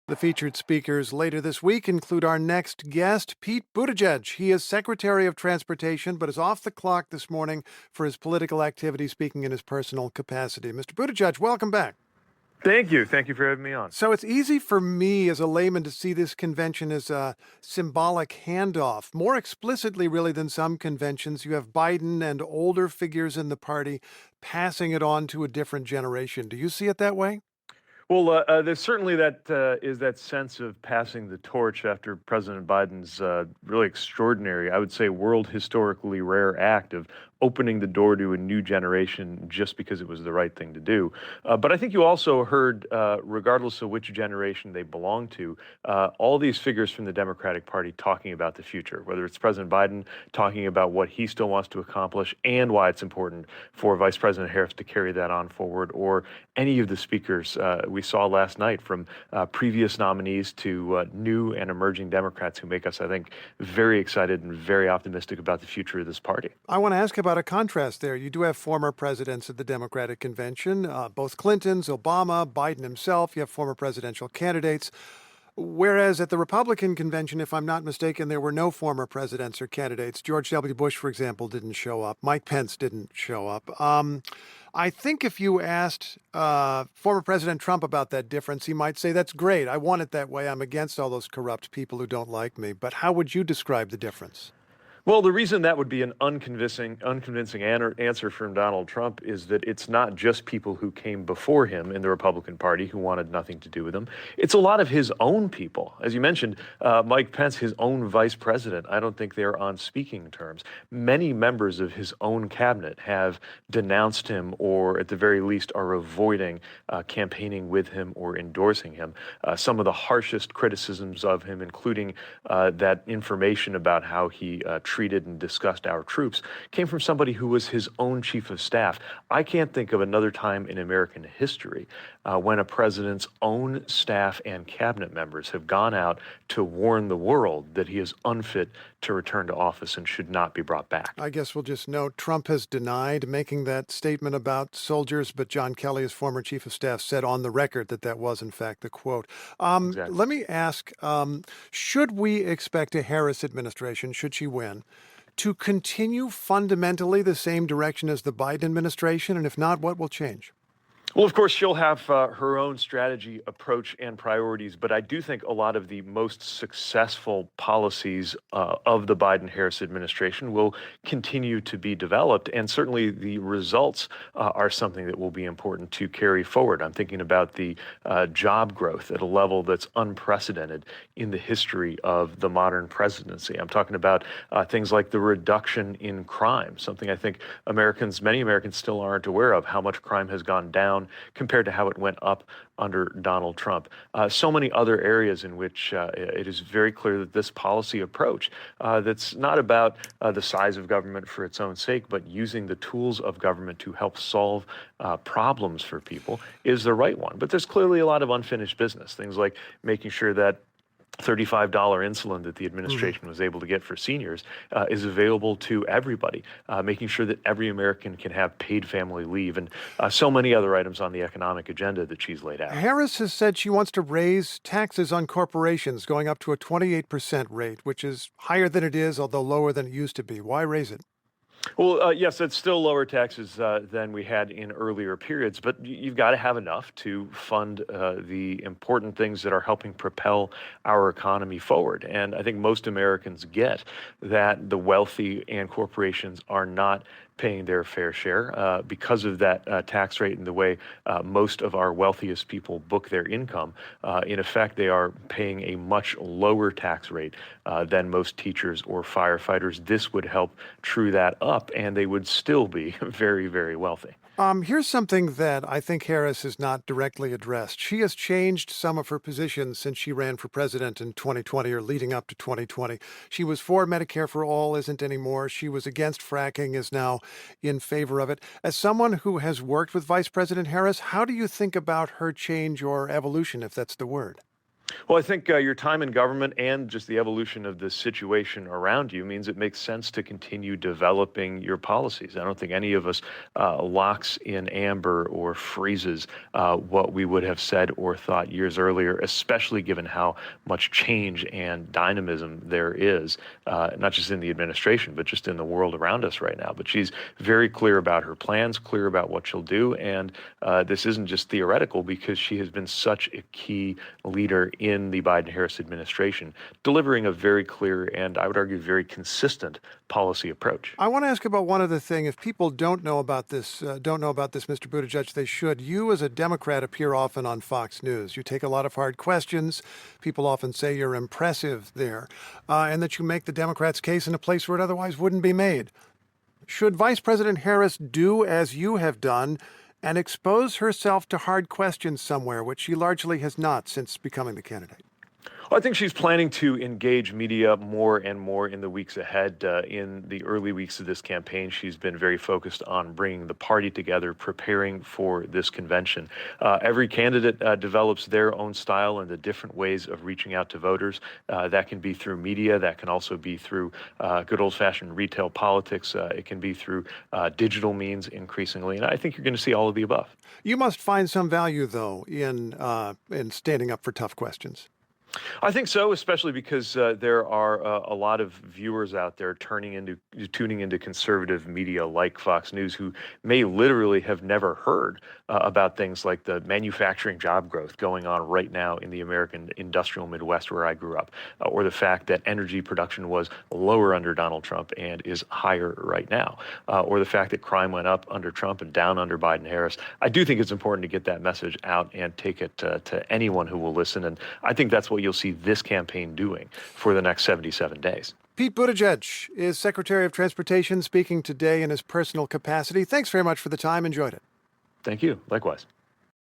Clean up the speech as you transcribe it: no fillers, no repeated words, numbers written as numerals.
The featured speakers later this week include our next guest, Pete Buttigieg. He is Secretary of Transportation, but is off the clock this morning for his political activity, speaking in his personal capacity. Mr. Buttigieg, welcome back. Thank you. Thank you for having me on. So it's easy for me as a layman to see this convention as a symbolic handoff. More explicitly, really, than some conventions, you have Biden and older figures in the party passing it on to a different generation. Do you see it that way? Well, there's certainly that sense of passing the torch after President Biden's really extraordinary, I would say, world historically rare act of opening the door to a new generation just because it was the right thing to do. But I think you also heard, regardless of which generation they belong to, all these figures from the Democratic Party talking about the future, whether it's President Biden talking about what he still wants to accomplish and why it's important for Vice President Harris to carry that on forward, or any of the speakers we saw last night, from previous nominees to new and emerging Democrats, who make us, I think, very excited and very optimistic about the future of this party. I want to ask about a contrast there. You do have former presidents at the Democratic Convention, both Clintons, Obama, Biden himself. You have former presidential candidates. Whereas at the Republican convention, if I'm not mistaken, there were no former presidents or candidates. George W. Bush, for example, didn't show up. Mike Pence didn't show up. I think if you asked former President Trump about that difference, he might say, that's great. I want it that way. I'm against all those corrupt people who don't like me. But how would you describe the difference? Well, the reason that would be an unconvincing answer from Donald Trump is that it's not just people who came before him in the Republican Party who wanted nothing to do with him. It's a lot of his own people. As you mentioned, Mike Pence, his own vice president, I don't think they're on speaking terms. Many members of his own cabinet have denounced him, or at the very least are avoiding campaigning with him or endorsing him. Some of the harshest criticisms of him, including that information about how he treated and discussed our troops, came from somebody who was his own chief of staff. I can't think of another time in American history when a president's own staff and cabinet members have gone out to warn the world that he is unfit to return to office and should not be brought back. I guess we'll just note Trump has denied making that statement about soldiers, but John Kelly, his former chief of staff, said on the record that that was, in fact, the quote. Exactly. Let me ask, should we expect a Harris administration, should she win, to continue fundamentally the same direction as the Biden administration? And if not, what will change? Well, of course, she'll have her own strategy, approach, and priorities, but I do think a lot of the most successful policies of the Biden-Harris administration will continue to be developed, and certainly the results are something that will be important to carry forward. I'm thinking about the job growth at a level that's unprecedented in the history of the modern presidency. I'm talking about things like the reduction in crime, something I think many Americans still aren't aware of, how much crime has gone down compared to how it went up under Donald Trump. So many other areas in which it is very clear that this policy approach, that's not about the size of government for its own sake, but using the tools of government to help solve problems for people, is the right one. But there's clearly a lot of unfinished business, things like making sure that $35 insulin that the administration was able to get for seniors is available to everybody, making sure that every American can have paid family leave, and so many other items on the economic agenda that she's laid out. Harris has said she wants to raise taxes on corporations, going up to a 28% rate, which is higher than it is, although lower than it used to be. Why raise it? Well, yes, it's still lower taxes than we had in earlier periods, but you've got to have enough to fund the important things that are helping propel our economy forward. And I think most Americans get that the wealthy and corporations are not paying their fair share because of that tax rate and the way most of our wealthiest people book their income. In effect, they are paying a much lower tax rate than most teachers or firefighters. This would help true that up, and they would still be very, very wealthy. Here's something that I think Harris has not directly addressed. She has changed some of her positions since she ran for president in 2020 or leading up to 2020. She was for Medicare for all, isn't anymore. She was against fracking, is now in favor of it. As someone who has worked with Vice President Harris, how do you think about her change or evolution, if that's the word? Well, I think your time in government and just the evolution of the situation around you means it makes sense to continue developing your policies. I don't think any of us locks in amber or freezes what we would have said or thought years earlier, especially given how much change and dynamism there is, not just in the administration, but just in the world around us right now. But she's very clear about her plans, clear about what she'll do. And this isn't just theoretical because she has been such a key leader in the Biden-Harris administration, delivering a very clear and I would argue very consistent policy approach. I want to ask about one other thing. If people don't know about this, Mr. Buttigieg, they should. You, as a Democrat, appear often on Fox News. You take a lot of hard questions. People often say you're impressive there, and that you make the Democrats' case in a place where it otherwise wouldn't be made. Should Vice President Harris do as you have done and expose herself to hard questions somewhere, which she largely has not since becoming the candidate? Well, I think she's planning to engage media more and more in the weeks ahead. In the early weeks of this campaign, she's been very focused on bringing the party together, preparing for this convention. Every candidate develops their own style and the different ways of reaching out to voters. That can be through media. That can also be through good old-fashioned retail politics. It can be through digital means increasingly. And I think you're going to see all of the above. You must find some value, though, in standing up for tough questions. I think so, especially because there are a lot of viewers out there tuning into conservative media like Fox News who may literally have never heard about things like the manufacturing job growth going on right now in the American industrial Midwest where I grew up, or the fact that energy production was lower under Donald Trump and is higher right now, or the fact that crime went up under Trump and down under Biden-Harris. I do think it's important to get that message out and take it to anyone who will listen, and I think that's what you'll see this campaign doing for the next 77 days. Pete Buttigieg is Secretary of Transportation, speaking today in his personal capacity. Thanks very much for the time. Enjoyed it. Thank you. Likewise.